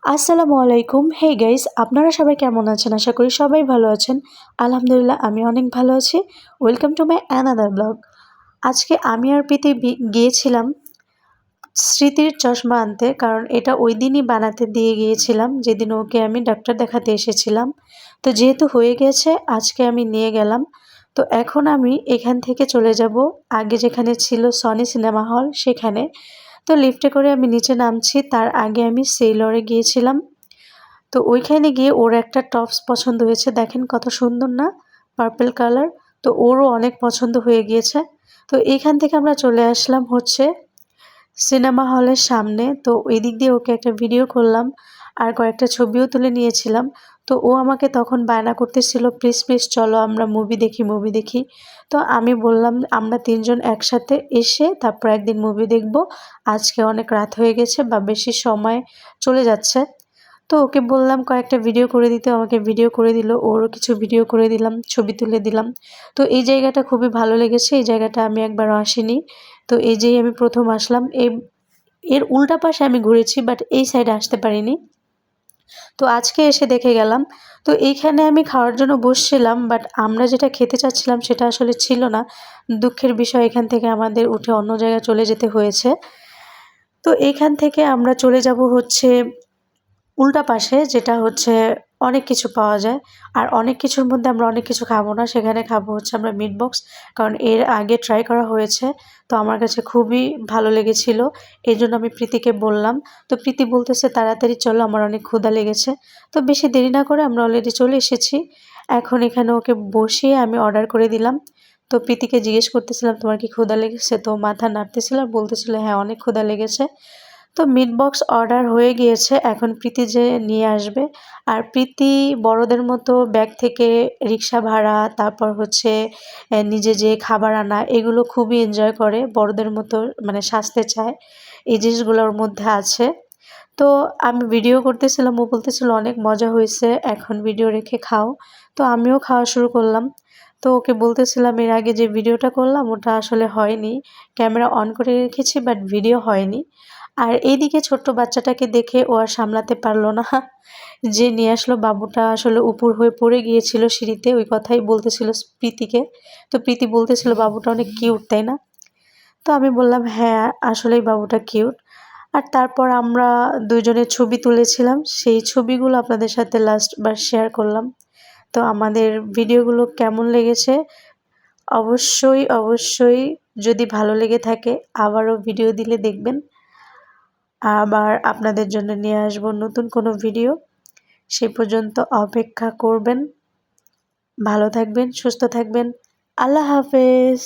আসসালামু আলাইকুম। Hey guys, আপনারা সবাই কেমন আছেন? আশা করি সবাই ভালো আছেন। আলহামদুলিল্লাহ আমি অনেক ভালো আছি। Welcome to my another blog. আজকে আমি আর প্রীতি গিয়েছিলাম স্মৃতির চশমা আনতে, কারণ এটা ওই দিনই বানাতে দিয়ে গিয়েছিলাম যেদিন ওকে আমি ডাক্তার দেখাতে এসেছিলাম। তো যেহেতু হয়ে গেছে আজকে আমি নিয়ে গেলাম। তো এখন আমি এখান থেকে চলে যাব আগে যেখানে ছিল সনি সিনেমা হল সেখানে। তো লিফটে করে আমি নিচে নামছি, তার আগে আমি সেইলরে গিয়েছিলাম। তো ওইখানে গিয়ে ওর একটা টপস পছন্দ হয়েছে, দেখেন কত সুন্দর না, পার্পল কালার। তো ওরও অনেক পছন্দ হয়ে গিয়েছে। তো এইখান থেকে আমরা চলে আসলাম হচ্ছে সিনেমা হলের সামনে। তো ওই দিক দিয়ে ওকে একটা ভিডিও করলাম আর কয়েকটা ছবিও তুলে নিয়েছিলাম। তো ও আমাকে তখন বায়না করতেছিল, প্লিজ প্লিজ চলো আমরা মুভি দেখি মুভি দেখি। তো আমি বললাম আমরা তিনজন একসাথে এসে তারপর একদিন মুভি দেখব, আজকে অনেক রাত হয়ে গেছে বা বেশি সময় চলে যাচ্ছে। তো ওকে বললাম কয়েকটা ভিডিও করে দিতে, আমাকে ভিডিও করে দিল, ওরও কিছু ভিডিও করে দিলাম, ছবি তুলে দিলাম। তো এই জায়গাটা খুবই ভালো লেগেছে, এই জায়গাটা আমি একবারও আসিনি। তো এই যেই আমি প্রথম আসলাম, এর উল্টা পাশে আমি ঘুরেছি বাট এই সাইডে আসতে পারিনি। তো আজকে এসে দেখে গেলাম। তো এইখানে আমি খাওয়ার জন্য বসছিলাম, বাট আমরা যেটা খেতে চাচ্ছিলাম সেটা আসলে ছিল না। দুঃখের বিষয়, এখান থেকে আমাদের উঠে অন্য জায়গায় চলে যেতে হয়েছে। তো এইখান থেকে আমরা চলে যাব হচ্ছে উল্টা পাশে, যেটা হচ্ছে অনেক কিছু পাওয়া যায়। আর অনেক কিছুর মধ্যে আমরা অনেক কিছু খাবো না, সেখানে খাবো হচ্ছে আমরা মিট বক্স, কারণ এর আগে ট্রাই করা হয়েছে। তো আমার কাছে খুবই ভালো লেগেছিল, এই জন্য আমি প্রীতিকে বললাম। তো প্রীতি বলতেছে তাড়াতাড়ি চলো, আমার অনেক ক্ষুধা লেগেছে। তো বেশি দেরি না করে আমরা অলরেডি চলে এসেছি। এখন এখানে ওকে বসিয়ে আমি অর্ডার করে দিলাম। তো প্রীতিকে জিজ্ঞেস করতেছিলাম তোমার কি ক্ষুধা লেগেছে, তো মাথা নাড়তেছিল আর বলতেছিল হ্যাঁ অনেক ক্ষুধা লেগেছে। তো মিট বক্স অর্ডার হয়ে গিয়েছে, এখন প্রীতি যে নিয়ে আসবে। আর প্রীতি বড়দের মতো ব্যাগ থেকে রিক্সা ভাড়া, তারপর হচ্ছে নিজে যে খাবার আনা, এগুলো খুবই এনজয় করে, বড়দের মতো মানে সাজতে চায়। এই জিনিসগুলোর মধ্যে আছে। তো আমি ভিডিও করতেছিলাম, ও বলতেছিল অনেক মজা হয়েছে, এখন ভিডিও রেখে খাও। তো আমিও খাওয়া শুরু করলাম। তো ওকে বলতেছিলাম এর আগে যে ভিডিওটা করলাম ওটা আসলে হয়নি, ক্যামেরা অন করে রেখেছি বাট ভিডিও হয়নি। আর এইদিকে ছোট্ট বাচ্চাটাকে দেখে ও আর সামলাতে পারলো না, যে নিয়ে আসলো বাবুটা আসলে উপর হয়ে পড়ে গিয়েছিল সিঁড়িতে, ওই কথাই বলতেছিল প্রীতিকে। তো প্রীতি বলতেছিল বাবুটা অনেক কিউট তাই না। তো আমি বললাম হ্যাঁ আসলেই বাবুটা কিউট। আর তারপর আমরা দুজনের ছবি তুলেছিলাম, সেই ছবিগুলো আপনাদের সাথে লাস্টবার শেয়ার করলাম। তো আমাদের ভিডিওগুলো কেমন লেগেছে অবশ্যই অবশ্যই, যদি ভালো লেগে থাকে আবারও ভিডিও দিলে দেখবেন। আবার আপনাদের জন্য নিয়ে আসব নতুন কোনো ভিডিও, সেই পর্যন্ত অপেক্ষা করবেন। ভালো থাকবেন, সুস্থ থাকবেন। আল্লাহ হাফেজ।